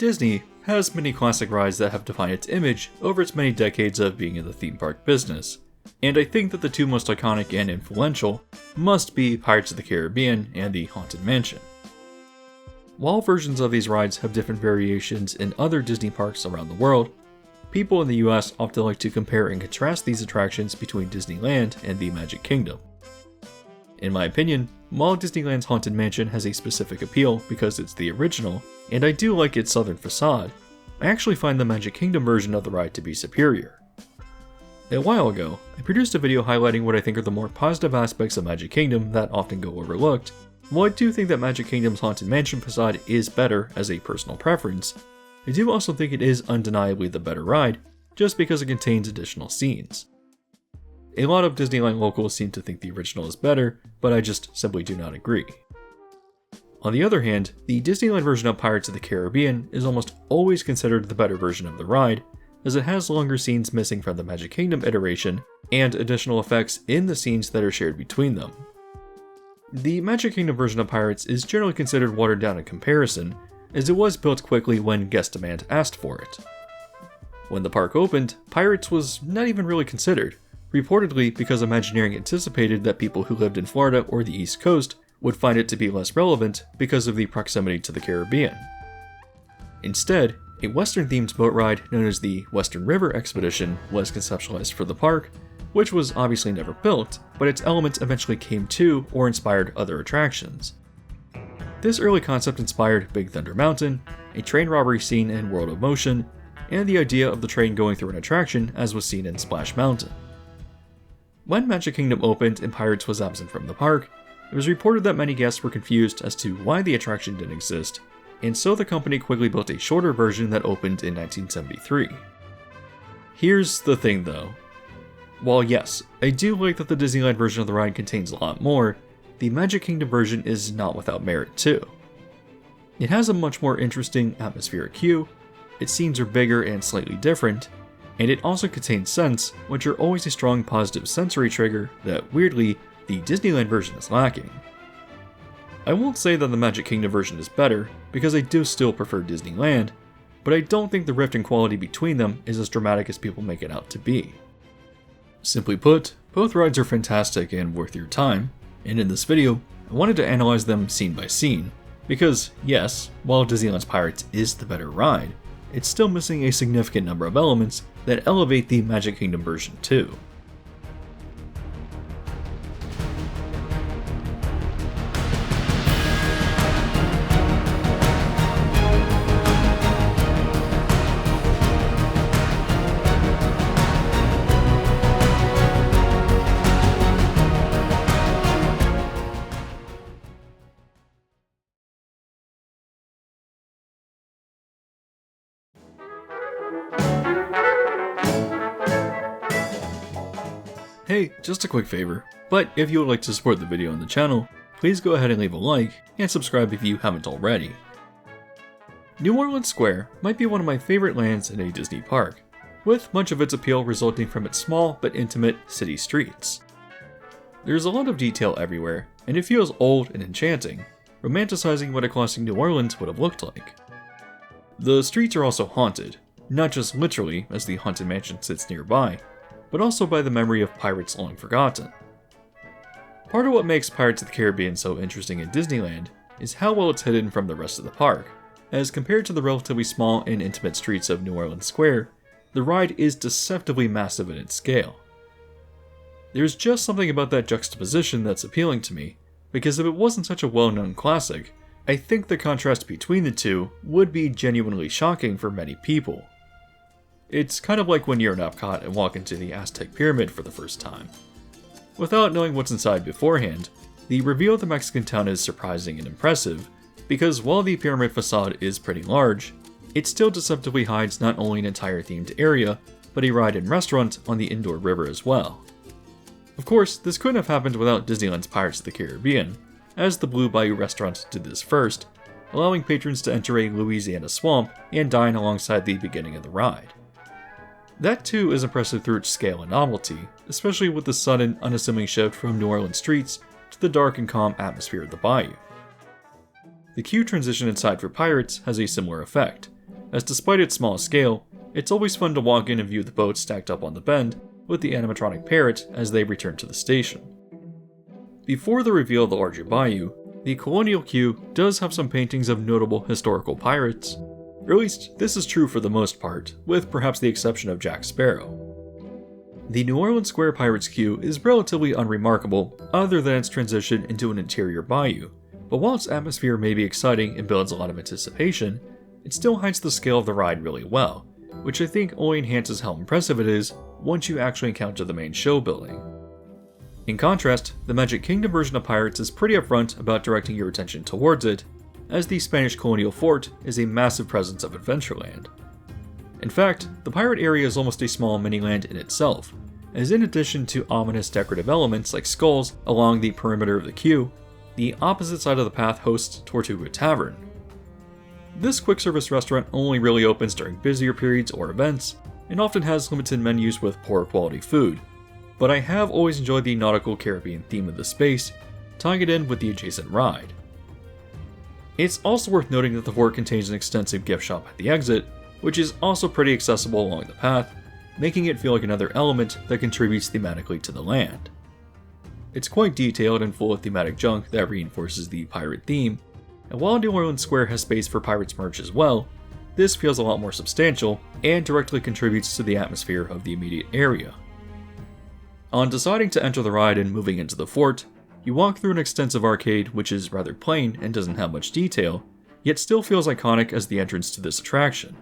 Disney has many classic rides that have defined its image over its many decades of being in the theme park business, and I think that the two most iconic and influential must be Pirates of the Caribbean and the Haunted Mansion. While versions of these rides have different variations in other Disney parks around the world, people in the US often like to compare and contrast these attractions between Disneyland and the Magic Kingdom. In my opinion, while Disneyland's Haunted Mansion has a specific appeal because it's the original, and I do like its southern facade, I actually find the Magic Kingdom version of the ride to be superior. A while ago, I produced a video highlighting what I think are the more positive aspects of Magic Kingdom that often go overlooked. While I do think that Magic Kingdom's Haunted Mansion facade is better as a personal preference, I do also think it is undeniably the better ride, just because it contains additional scenes. A lot of Disneyland locals seem to think the original is better, but I just simply do not agree. On the other hand, the Disneyland version of Pirates of the Caribbean is almost always considered the better version of the ride, as it has longer scenes missing from the Magic Kingdom iteration, and additional effects in the scenes that are shared between them. The Magic Kingdom version of Pirates is generally considered watered down in comparison, as it was built quickly when guest demand asked for it. When the park opened, Pirates was not even really considered, reportedly because Imagineering anticipated that people who lived in Florida or the East Coast would find it to be less relevant because of the proximity to the Caribbean. Instead, a Western-themed boat ride known as the Western River Expedition was conceptualized for the park, which was obviously never built, but its elements eventually came to or inspired other attractions. This early concept inspired Big Thunder Mountain, a train robbery scene in World of Motion, and the idea of the train going through an attraction as was seen in Splash Mountain. When Magic Kingdom opened and Pirates was absent from the park, it was reported that many guests were confused as to why the attraction didn't exist, and so the company quickly built a shorter version that opened in 1973. Here's the thing though. While yes, I do like that the Disneyland version of the ride contains a lot more, the Magic Kingdom version is not without merit too. It has a much more interesting atmospheric hue, its scenes are bigger and slightly different, and it also contains scents, which are always a strong positive sensory trigger that, weirdly, the Disneyland version is lacking. I won't say that the Magic Kingdom version is better, because I do still prefer Disneyland, but I don't think the rift in quality between them is as dramatic as people make it out to be. Simply put, both rides are fantastic and worth your time, and in this video, I wanted to analyze them scene by scene, because yes, while Disneyland's Pirates is the better ride, it's still missing a significant number of elements that elevate the Magic Kingdom version too. Hey, just a quick favor, but if you would like to support the video and the channel, please go ahead and leave a like, and subscribe if you haven't already. New Orleans Square might be one of my favorite lands in a Disney park, with much of its appeal resulting from its small but intimate city streets. There's a lot of detail everywhere, and it feels old and enchanting, romanticizing what a classic New Orleans would have looked like. The streets are also haunted, not just literally as the Haunted Mansion sits nearby, but also by the memory of pirates long forgotten. Part of what makes Pirates of the Caribbean so interesting in Disneyland is how well it's hidden from the rest of the park, as compared to the relatively small and intimate streets of New Orleans Square, the ride is deceptively massive in its scale. There's just something about that juxtaposition that's appealing to me, because if it wasn't such a well-known classic, I think the contrast between the two would be genuinely shocking for many people. It's kind of like when you're in Epcot and walk into the Aztec Pyramid for the first time. Without knowing what's inside beforehand, the reveal of the Mexican town is surprising and impressive, because while the pyramid facade is pretty large, it still deceptively hides not only an entire themed area, but a ride and restaurant on the indoor river as well. Of course, this couldn't have happened without Disneyland's Pirates of the Caribbean, as the Blue Bayou restaurant did this first, allowing patrons to enter a Louisiana swamp and dine alongside the beginning of the ride. That too is impressive through its scale and novelty, especially with the sudden, unassuming shift from New Orleans streets to the dark and calm atmosphere of the bayou. The queue transition inside for Pirates has a similar effect, as despite its small scale, it's always fun to walk in and view the boats stacked up on the bend with the animatronic parrot as they return to the station. Before the reveal of the larger bayou, the Colonial Queue does have some paintings of notable historical pirates, or at least this is true for the most part, with perhaps the exception of Jack Sparrow. The New Orleans Square Pirates Queue is relatively unremarkable other than its transition into an interior bayou, but while its atmosphere may be exciting and builds a lot of anticipation, it still hides the scale of the ride really well, which I think only enhances how impressive it is once you actually encounter the main show building. In contrast, the Magic Kingdom version of Pirates is pretty upfront about directing your attention towards it, as the Spanish colonial fort is a massive presence of Adventureland. In fact, the pirate area is almost a small mini-land in itself, as in addition to ominous decorative elements like skulls along the perimeter of the queue, the opposite side of the path hosts Tortuga Tavern. This quick-service restaurant only really opens during busier periods or events, and often has limited menus with poor quality food, but I have always enjoyed the nautical Caribbean theme of the space, tying it in with the adjacent ride. It's also worth noting that the fort contains an extensive gift shop at the exit, which is also pretty accessible along the path, making it feel like another element that contributes thematically to the land. It's quite detailed and full of thematic junk that reinforces the pirate theme, and while New Orleans Square has space for Pirates merch as well, this feels a lot more substantial and directly contributes to the atmosphere of the immediate area. On deciding to enter the ride and moving into the fort, you walk through an extensive arcade which is rather plain and doesn't have much detail, yet still feels iconic as the entrance to this attraction.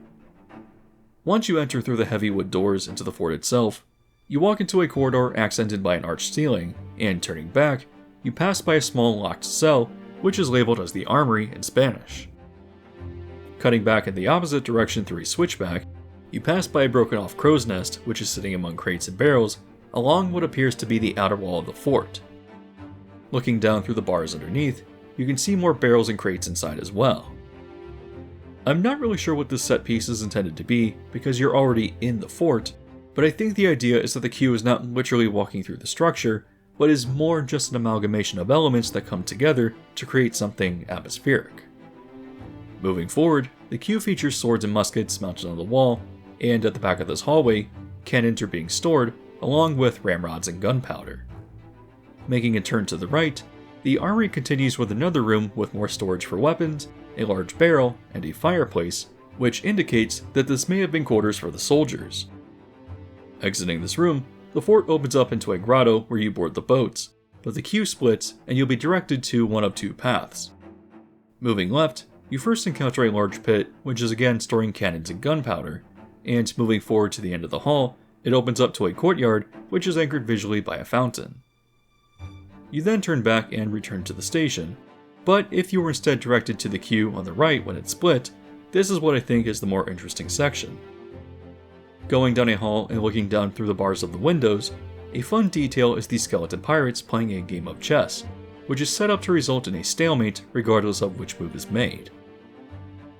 Once you enter through the heavy wood doors into the fort itself, you walk into a corridor accented by an arched ceiling, and turning back, you pass by a small locked cell, which is labeled as the Armory in Spanish. Cutting back in the opposite direction through a switchback, you pass by a broken off crow's nest, which is sitting among crates and barrels, along what appears to be the outer wall of the fort. Looking down through the bars underneath, you can see more barrels and crates inside as well. I'm not really sure what this set piece is intended to be, because you're already in the fort, but I think the idea is that the queue is not literally walking through the structure, but is more just an amalgamation of elements that come together to create something atmospheric. Moving forward, the queue features swords and muskets mounted on the wall, and at the back of this hallway, cannons are being stored, along with ramrods and gunpowder. Making a turn to the right, the armory continues with another room with more storage for weapons, a large barrel, and a fireplace, which indicates that this may have been quarters for the soldiers. Exiting this room, the fort opens up into a grotto where you board the boats, but the queue splits and you'll be directed to one of two paths. Moving left, you first encounter a large pit, which is again storing cannons and gunpowder, and moving forward to the end of the hall, it opens up to a courtyard, which is anchored visually by a fountain. You then turn back and return to the station, but if you were instead directed to the queue on the right when it split, this is what I think is the more interesting section. Going down a hall and looking down through the bars of the windows, a fun detail is the skeleton pirates playing a game of chess, which is set up to result in a stalemate regardless of which move is made.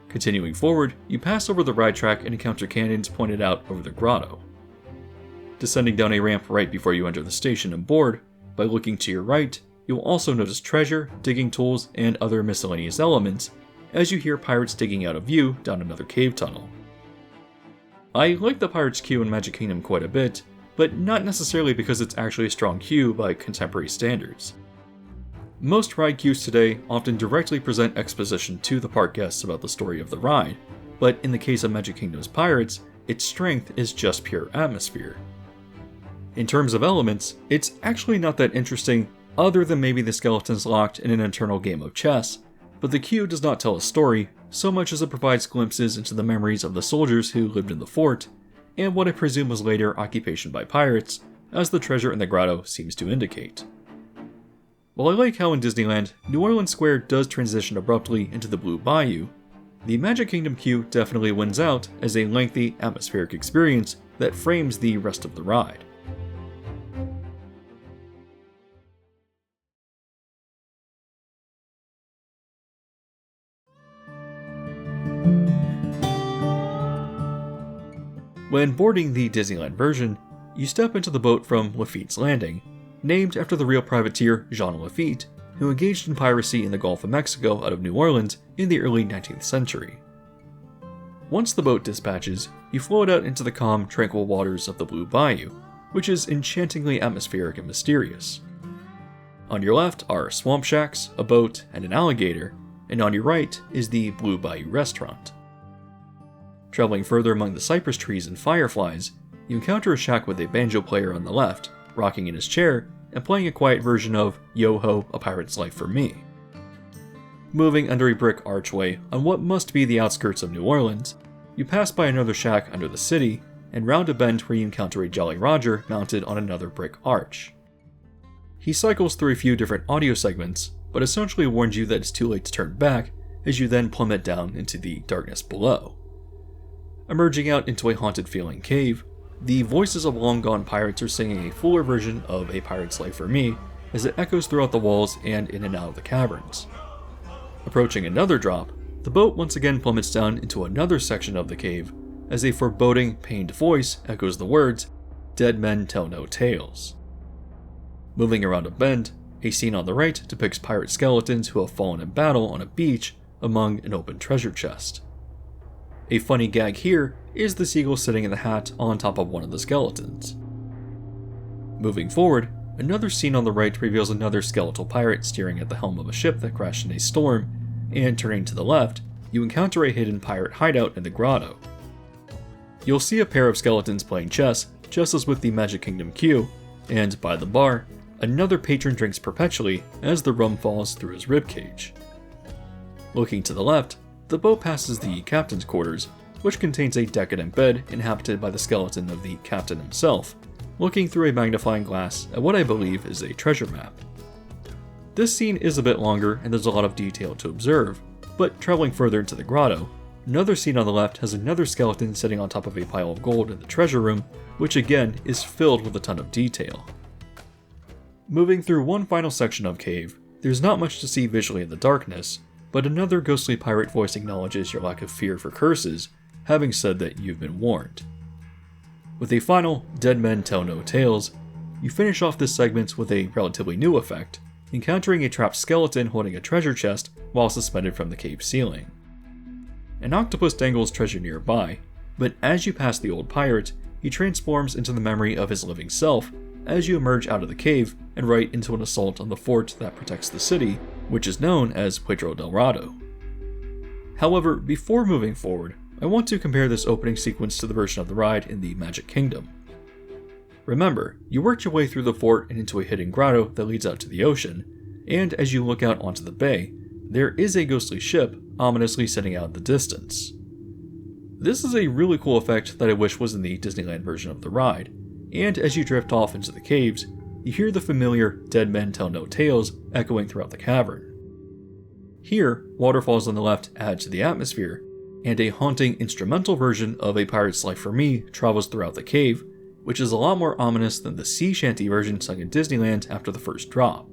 Continuing forward, you pass over the ride track and encounter cannons pointed out over the grotto. Descending down a ramp right before you enter the station and board, by looking to your right, you'll also notice treasure, digging tools, and other miscellaneous elements, as you hear pirates digging out of view down another cave tunnel. I like the Pirates queue in Magic Kingdom quite a bit, but not necessarily because it's actually a strong queue by contemporary standards. Most ride queues today often directly present exposition to the park guests about the story of the ride, but in the case of Magic Kingdom's Pirates, its strength is just pure atmosphere. In terms of elements, it's actually not that interesting other than maybe the skeletons locked in an internal game of chess, but the queue does not tell a story so much as it provides glimpses into the memories of the soldiers who lived in the fort, and what I presume was later occupation by pirates, as the treasure in the grotto seems to indicate. While I like how in Disneyland, New Orleans Square does transition abruptly into the Blue Bayou, the Magic Kingdom queue definitely wins out as a lengthy, atmospheric experience that frames the rest of the ride. When boarding the Disneyland version, you step into the boat from Lafitte's Landing, named after the real privateer Jean Lafitte, who engaged in piracy in the Gulf of Mexico out of New Orleans in the early 19th century. Once the boat dispatches, you float out into the calm, tranquil waters of the Blue Bayou, which is enchantingly atmospheric and mysterious. On your left are swamp shacks, a boat, and an alligator, and on your right is the Blue Bayou restaurant. Traveling further among the cypress trees and fireflies, you encounter a shack with a banjo player on the left, rocking in his chair and playing a quiet version of Yo Ho, A Pirate's Life for Me. Moving under a brick archway on what must be the outskirts of New Orleans, you pass by another shack under the city and round a bend where you encounter a Jolly Roger mounted on another brick arch. He cycles through a few different audio segments, but essentially warns you that it's too late to turn back as you then plummet down into the darkness below. Emerging out into a haunted feeling cave, the voices of long-gone pirates are singing a fuller version of A Pirate's Life for Me as it echoes throughout the walls and in and out of the caverns. Approaching another drop, the boat once again plummets down into another section of the cave as a foreboding, pained voice echoes the words, "Dead men tell no tales." Moving around a bend, a scene on the right depicts pirate skeletons who have fallen in battle on a beach among an open treasure chest. A funny gag here is the seagull sitting in the hat on top of one of the skeletons. Moving forward, another scene on the right reveals another skeletal pirate steering at the helm of a ship that crashed in a storm, and turning to the left, you encounter a hidden pirate hideout in the grotto. You'll see a pair of skeletons playing chess, just as with the Magic Kingdom queue, and by the bar, another patron drinks perpetually as the rum falls through his ribcage. Looking to the left, the boat passes the captain's quarters, which contains a decadent bed inhabited by the skeleton of the captain himself, looking through a magnifying glass at what I believe is a treasure map. This scene is a bit longer and there's a lot of detail to observe, but traveling further into the grotto, another scene on the left has another skeleton sitting on top of a pile of gold in the treasure room, which again is filled with a ton of detail. Moving through one final section of cave, there's not much to see visually in the darkness, but another ghostly pirate voice acknowledges your lack of fear for curses, having said that you've been warned. With a final Dead Men Tell No Tales, you finish off this segment with a relatively new effect, encountering a trapped skeleton holding a treasure chest while suspended from the cave ceiling. An octopus dangles treasure nearby, but as you pass the old pirate, he transforms into the memory of his living self as you emerge out of the cave and right into an assault on the fort that protects the city, which is known as Pedro del Rado. However, before moving forward, I want to compare this opening sequence to the version of the ride in the Magic Kingdom. Remember, you worked your way through the fort and into a hidden grotto that leads out to the ocean, and as you look out onto the bay, there is a ghostly ship ominously sitting out in the distance. This is a really cool effect that I wish was in the Disneyland version of the ride, and as you drift off into the caves, you hear the familiar Dead Men Tell No Tales echoing throughout the cavern. Here, waterfalls on the left add to the atmosphere, and a haunting instrumental version of A Pirate's Life for Me travels throughout the cave, which is a lot more ominous than the sea shanty version sung in Disneyland after the first drop.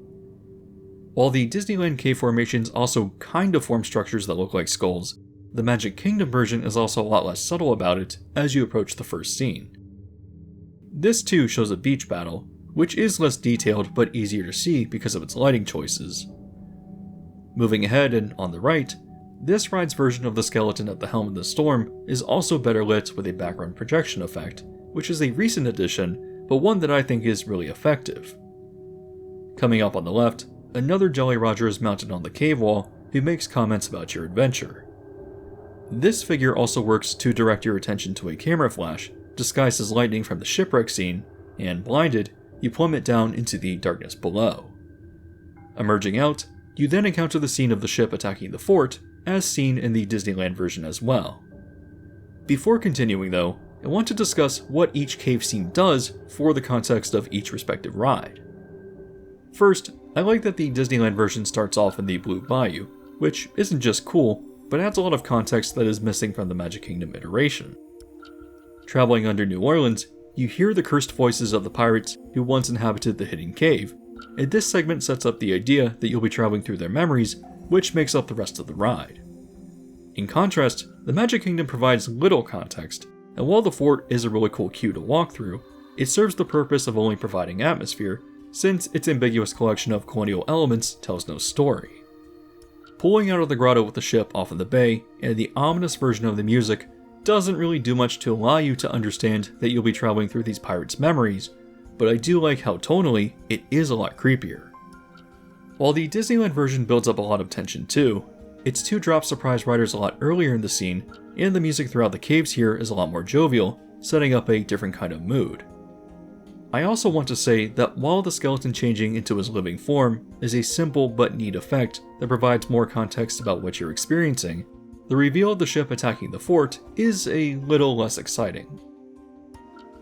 While the Disneyland cave formations also kind of form structures that look like skulls, the Magic Kingdom version is also a lot less subtle about it as you approach the first scene. This too shows a beach battle, which is less detailed but easier to see because of its lighting choices. Moving ahead and on the right, this ride's version of the skeleton at the helm of the storm is also better lit with a background projection effect, which is a recent addition, but one that I think is really effective. Coming up on the left, another Jolly Roger is mounted on the cave wall who makes comments about your adventure. This figure also works to direct your attention to a camera flash disguised as lightning from the shipwreck scene, and blinded, you plummet down into the darkness below. Emerging out, you then encounter the scene of the ship attacking the fort, as seen in the Disneyland version as well. Before continuing though, I want to discuss what each cave scene does for the context of each respective ride. First, I like that the Disneyland version starts off in the Blue Bayou, which isn't just cool, but adds a lot of context that is missing from the Magic Kingdom iteration. Traveling under New Orleans, you hear the cursed voices of the pirates who once inhabited the hidden cave, and this segment sets up the idea that you'll be traveling through their memories, which makes up the rest of the ride. In contrast, the Magic Kingdom provides little context, and while the fort is a really cool queue to walk through, it serves the purpose of only providing atmosphere, since its ambiguous collection of colonial elements tells no story. Pulling out of the grotto with the ship off in the bay, and the ominous version of the music, doesn't really do much to allow you to understand that you'll be traveling through these pirates' memories, but I do like how tonally, it is a lot creepier. While the Disneyland version builds up a lot of tension too, its 2-drop surprise riders a lot earlier in the scene, and the music throughout the caves here is a lot more jovial, setting up a different kind of mood. I also want to say that while the skeleton changing into his living form is a simple but neat effect that provides more context about what you're experiencing, the reveal of the ship attacking the fort is a little less exciting.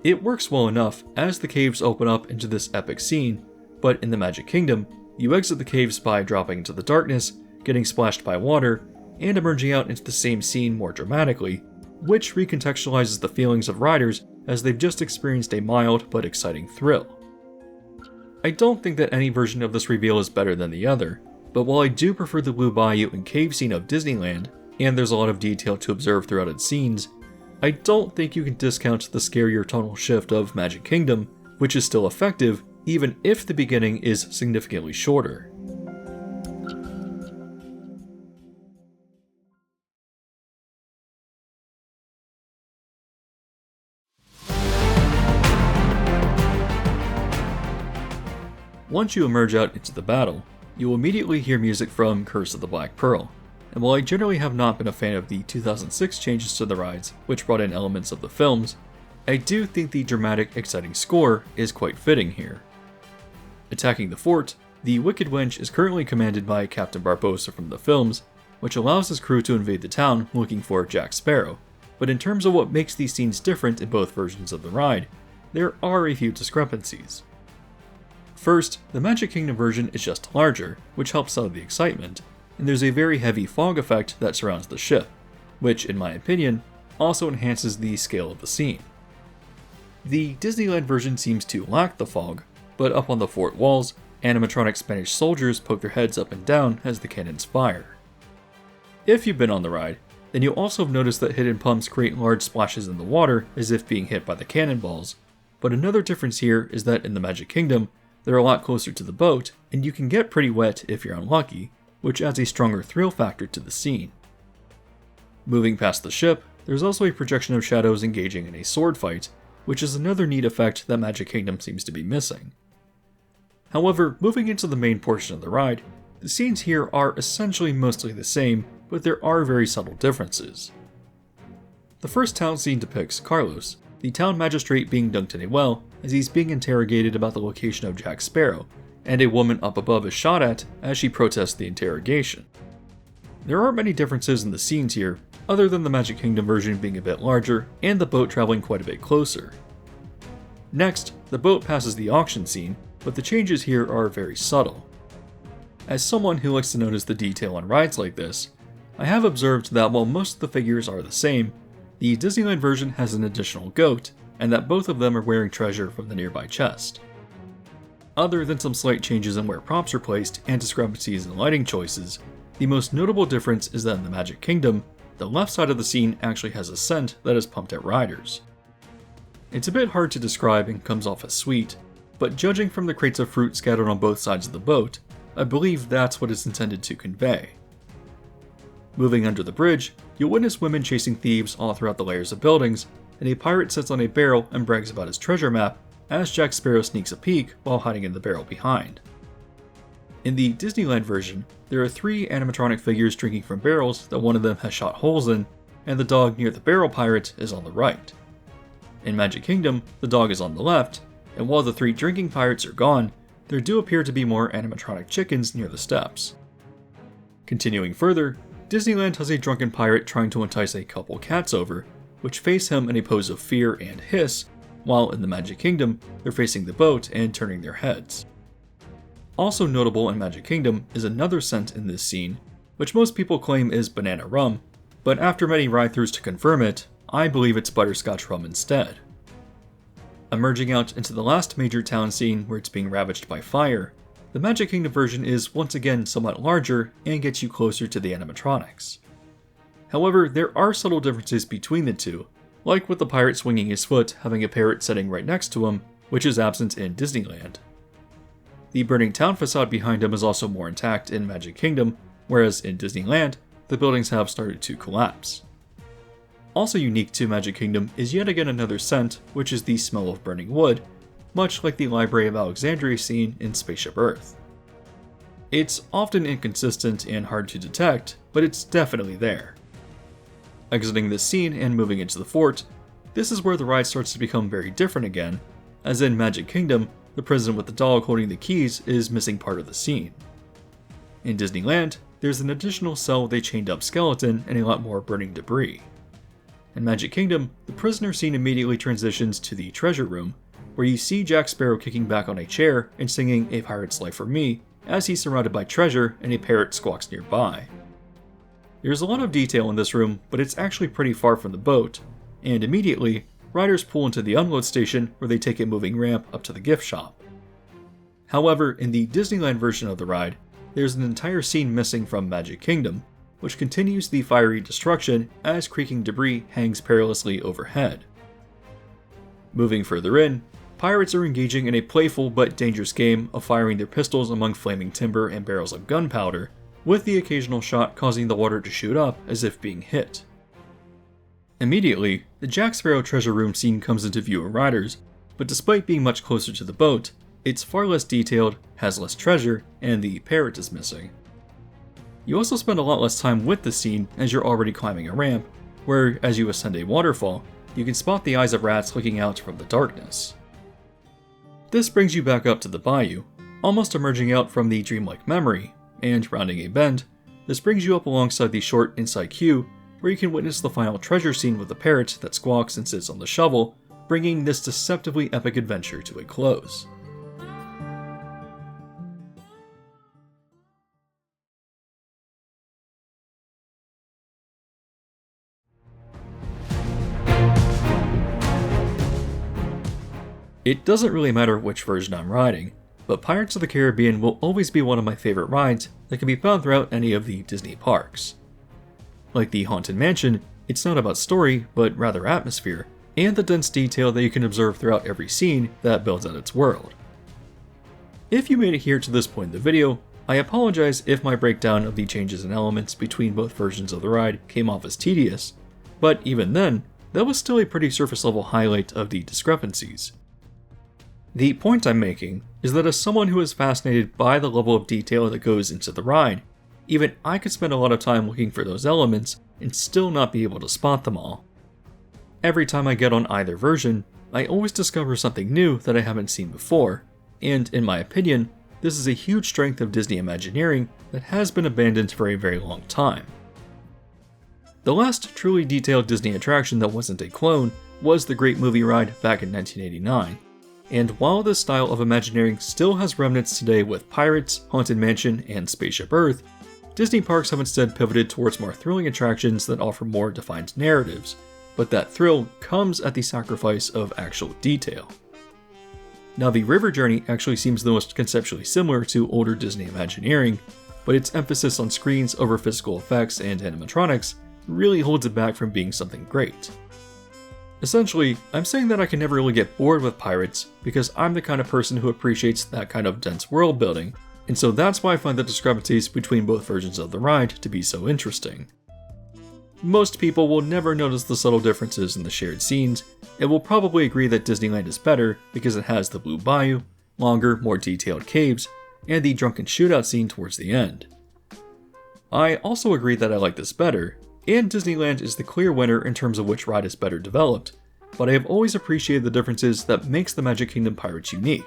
It works well enough as the caves open up into this epic scene, but in the Magic Kingdom, you exit the caves by dropping into the darkness, getting splashed by water, and emerging out into the same scene more dramatically, which recontextualizes the feelings of riders as they've just experienced a mild but exciting thrill. I don't think that any version of this reveal is better than the other, but while I do prefer the Blue Bayou and cave scene of Disneyland, and there's a lot of detail to observe throughout its scenes, I don't think you can discount the scarier tonal shift of Magic Kingdom, which is still effective even if the beginning is significantly shorter. Once you emerge out into the battle, you will immediately hear music from Curse of the Black Pearl, and while I generally have not been a fan of the 2006 changes to the rides, which brought in elements of the films, I do think the dramatic, exciting score is quite fitting here. Attacking the fort, the Wicked Wench is currently commanded by Captain Barbossa from the films, which allows his crew to invade the town looking for Jack Sparrow, but in terms of what makes these scenes different in both versions of the ride, there are a few discrepancies. First, the Magic Kingdom version is just larger, which helps sell the excitement, and there's a very heavy fog effect that surrounds the ship, which, in my opinion, also enhances the scale of the scene. The Disneyland version seems to lack the fog, but up on the fort walls, animatronic Spanish soldiers poke their heads up and down as the cannons fire. If you've been on the ride, then you'll also have noticed that hidden pumps create large splashes in the water as if being hit by the cannonballs, but another difference here is that in the Magic Kingdom, they're a lot closer to the boat, and you can get pretty wet if you're unlucky, which adds a stronger thrill factor to the scene. Moving past the ship, there's also a projection of shadows engaging in a sword fight, which is another neat effect that Magic Kingdom seems to be missing. However, moving into the main portion of the ride, the scenes here are essentially mostly the same, but there are very subtle differences. The first town scene depicts Carlos, the town magistrate, being dunked in a well as he's being interrogated about the location of Jack Sparrow, and a woman up above is shot at as she protests the interrogation. There aren't many differences in the scenes here, other than the Magic Kingdom version being a bit larger and the boat traveling quite a bit closer. Next, the boat passes the auction scene, but the changes here are very subtle. As someone who likes to notice the detail on rides like this, I have observed that while most of the figures are the same, the Disneyland version has an additional goat, and that both of them are wearing treasure from the nearby chest. Other than some slight changes in where props are placed and discrepancies in lighting choices, the most notable difference is that in the Magic Kingdom, the left side of the scene actually has a scent that is pumped at riders. It's a bit hard to describe and comes off as sweet, but judging from the crates of fruit scattered on both sides of the boat, I believe that's what it's intended to convey. Moving under the bridge, you'll witness women chasing thieves all throughout the layers of buildings, and a pirate sits on a barrel and brags about his treasure map as Jack Sparrow sneaks a peek while hiding in the barrel behind. In the Disneyland version, there are 3 animatronic figures drinking from barrels that one of them has shot holes in, and the dog near the barrel pirate is on the right. In Magic Kingdom, the dog is on the left, and while the 3 drinking pirates are gone, there do appear to be more animatronic chickens near the steps. Continuing further, Disneyland has a drunken pirate trying to entice a couple cats over, which face him in a pose of fear and hiss, while in the Magic Kingdom, they're facing the boat and turning their heads. Also notable in Magic Kingdom is another scent in this scene, which most people claim is banana rum, but after many ride-throughs to confirm it, I believe it's butterscotch rum instead. Emerging out into the last major town scene where it's being ravaged by fire, the Magic Kingdom version is once again somewhat larger and gets you closer to the animatronics. However, there are subtle differences between the two, like with the pirate swinging his foot having a parrot sitting right next to him, which is absent in Disneyland. The burning town facade behind him is also more intact in Magic Kingdom, whereas in Disneyland, the buildings have started to collapse. also unique to Magic Kingdom is yet again another scent, which is the smell of burning wood, much like the Library of Alexandria scene in Spaceship Earth. It's often inconsistent and hard to detect, but it's definitely there. Exiting this scene and moving into the fort, this is where the ride starts to become very different again, as in Magic Kingdom, the prison with the dog holding the keys is missing part of the scene. In Disneyland, there's an additional cell with a chained up skeleton and a lot more burning debris. In Magic Kingdom, the prisoner scene immediately transitions to the treasure room, where you see Jack Sparrow kicking back on a chair and singing A Pirate's Life for Me as he's surrounded by treasure and a parrot squawks nearby. There's a lot of detail in this room, but it's actually pretty far from the boat, and immediately, riders pull into the unload station where they take a moving ramp up to the gift shop. However, in the Disneyland version of the ride, there's an entire scene missing from Magic Kingdom, which continues the fiery destruction as creaking debris hangs perilously overhead. Moving further in, pirates are engaging in a playful but dangerous game of firing their pistols among flaming timber and barrels of gunpowder, with the occasional shot causing the water to shoot up as if being hit. Immediately, the Jack Sparrow treasure room scene comes into view of riders, but despite being much closer to the boat, it's far less detailed, has less treasure, and the parrot is missing. You also spend a lot less time with the scene as you're already climbing a ramp, where, as you ascend a waterfall, you can spot the eyes of rats looking out from the darkness. This brings you back up to the bayou, almost emerging out from the dreamlike memory, and rounding a bend, this brings you up alongside the short inside queue, where you can witness the final treasure scene with the parrot that squawks and sits on the shovel, bringing this deceptively epic adventure to a close. It doesn't really matter which version I'm riding, but Pirates of the Caribbean will always be one of my favorite rides that can be found throughout any of the Disney parks. Like the Haunted Mansion, it's not about story, but rather atmosphere, and the dense detail that you can observe throughout every scene that builds out its world. If you made it here to this point in the video, I apologize if my breakdown of the changes and elements between both versions of the ride came off as tedious, but even then, that was still a pretty surface level highlight of the discrepancies. The point I'm making is that as someone who is fascinated by the level of detail that goes into the ride, even I could spend a lot of time looking for those elements and still not be able to spot them all. Every time I get on either version, I always discover something new that I haven't seen before, and in my opinion, this is a huge strength of Disney Imagineering that has been abandoned for a very long time. The last truly detailed Disney attraction that wasn't a clone was the Great Movie Ride back in 1989. And while this style of Imagineering still has remnants today with Pirates, Haunted Mansion, and Spaceship Earth, Disney parks have instead pivoted towards more thrilling attractions that offer more defined narratives, but that thrill comes at the sacrifice of actual detail. Now, the River Journey actually seems the most conceptually similar to older Disney Imagineering, but its emphasis on screens over physical effects and animatronics really holds it back from being something great. Essentially, I'm saying that I can never really get bored with Pirates because I'm the kind of person who appreciates that kind of dense world building, and so that's why I find the discrepancies between both versions of the ride to be so interesting. Most people will never notice the subtle differences in the shared scenes, and will probably agree that Disneyland is better because it has the Blue Bayou, longer, more detailed caves, and the drunken shootout scene towards the end. I also agree that I like this better, and Disneyland is the clear winner in terms of which ride is better developed, but I have always appreciated the differences that makes the Magic Kingdom Pirates unique.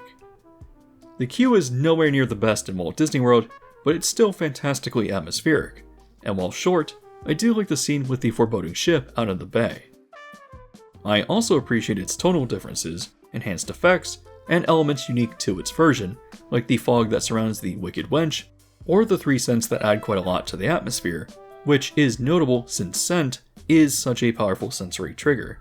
The queue is nowhere near the best in Walt Disney World, but it's still fantastically atmospheric, and while short, I do like the scene with the foreboding ship out of the bay. I also appreciate its tonal differences, enhanced effects, and elements unique to its version, like the fog that surrounds the Wicked Wench, or the 3 scents that add quite a lot to the atmosphere, which is notable since scent is such a powerful sensory trigger.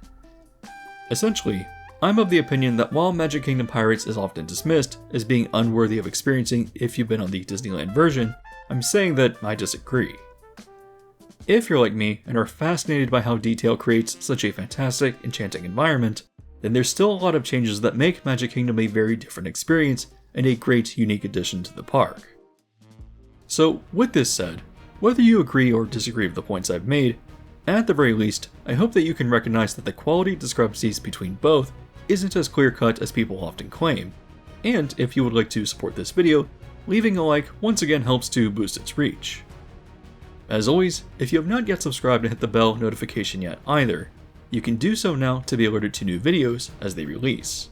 Essentially, I'm of the opinion that while Magic Kingdom Pirates is often dismissed as being unworthy of experiencing if you've been on the Disneyland version, I'm saying that I disagree. If you're like me and are fascinated by how detail creates such a fantastic, enchanting environment, then there's still a lot of changes that make Magic Kingdom a very different experience and a great, unique addition to the park. So, with this said, whether you agree or disagree with the points I've made, At the very least, I hope that you can recognize that the quality discrepancies between both isn't as clear-cut as people often claim, and if you would like to support this video, leaving a like once again helps to boost its reach. As always, if you have not yet subscribed and hit the bell notification yet either, you can do so now to be alerted to new videos as they release.